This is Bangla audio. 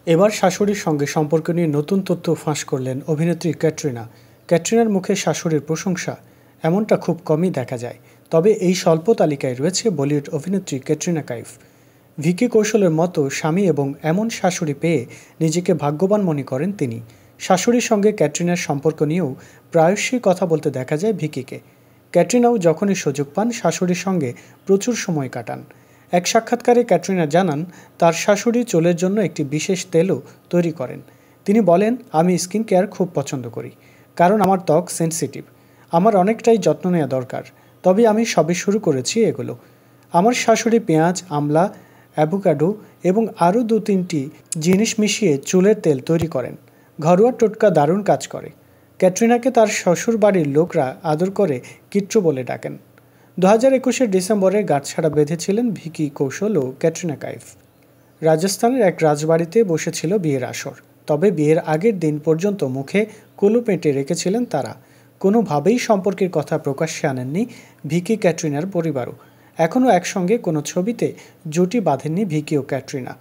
এবার শাশুড়ির সঙ্গে সম্পর্ক নিয়ে নতুন তথ্য ফাঁস করলেন অভিনেত্রী ক্যাটরিনা। ক্যাটরিনার মুখে শাশুড়ির প্রশংসা এমনটা খুব কমই দেখা যায়। তবে এই স্বল্প তালিকায় রয়েছে বলিউড অভিনেত্রী ক্যাটরিনা কাইফ। ভিকি কৌশলের মতো স্বামী এবং এমন শাশুড়ি পেয়ে নিজেকে ভাগ্যবান মনে করেন তিনি। শাশুড়ির সঙ্গে ক্যাটরিনার সম্পর্ক নিয়েও প্রায়শই কথা বলতে দেখা যায় ভিকিকে। ক্যাটরিনাও যখনই সুযোগ পান শাশুড়ির সঙ্গে প্রচুর সময় কাটান। এক সাক্ষাৎকারে ক্যাটরিনা জানান, তার শাশুড়ি চুলের জন্য একটি বিশেষ তেলও তৈরি করেন। তিনি বলেন, আমি স্কিন কেয়ার খুব পছন্দ করি, কারণ আমার ত্বক সেন্সিটিভ। আমার অনেকটাই যত্ন নেওয়া দরকার, তবে আমি সবে শুরু করেছি এগুলো। আমার শাশুড়ি পেঁয়াজ, আমলা, অ্যাভোকাডো এবং আরও ২-৩টি জিনিস মিশিয়ে চুলের তেল তৈরি করেন। ঘরোয়া টোটকা দারুণ কাজ করে। ক্যাটরিনাকে তার শ্বশুর বাড়ির লোকরা আদর করে কিট্টু বলে ডাকেন। ২০২১-এর ডিসেম্বরে গাঁটছড়া বেঁধেছিলেন ভিকি কৌশল ও ক্যাটরিনা কাইফ। রাজস্থানের এক রাজবাড়িতে বসেছিল বিয়ের আসর। তবে বিয়ের আগের দিন পর্যন্ত মুখে কুলু পেঁটে রেখেছিলেন তারা। কোনোভাবেই সম্পর্কের কথা প্রকাশ্যে আনেননি ভিকি ক্যাটরিনার পরিবারও। এখনও একসঙ্গে কোনো ছবিতে জুটি বাঁধেননি ভিকি ও ক্যাটরিনা।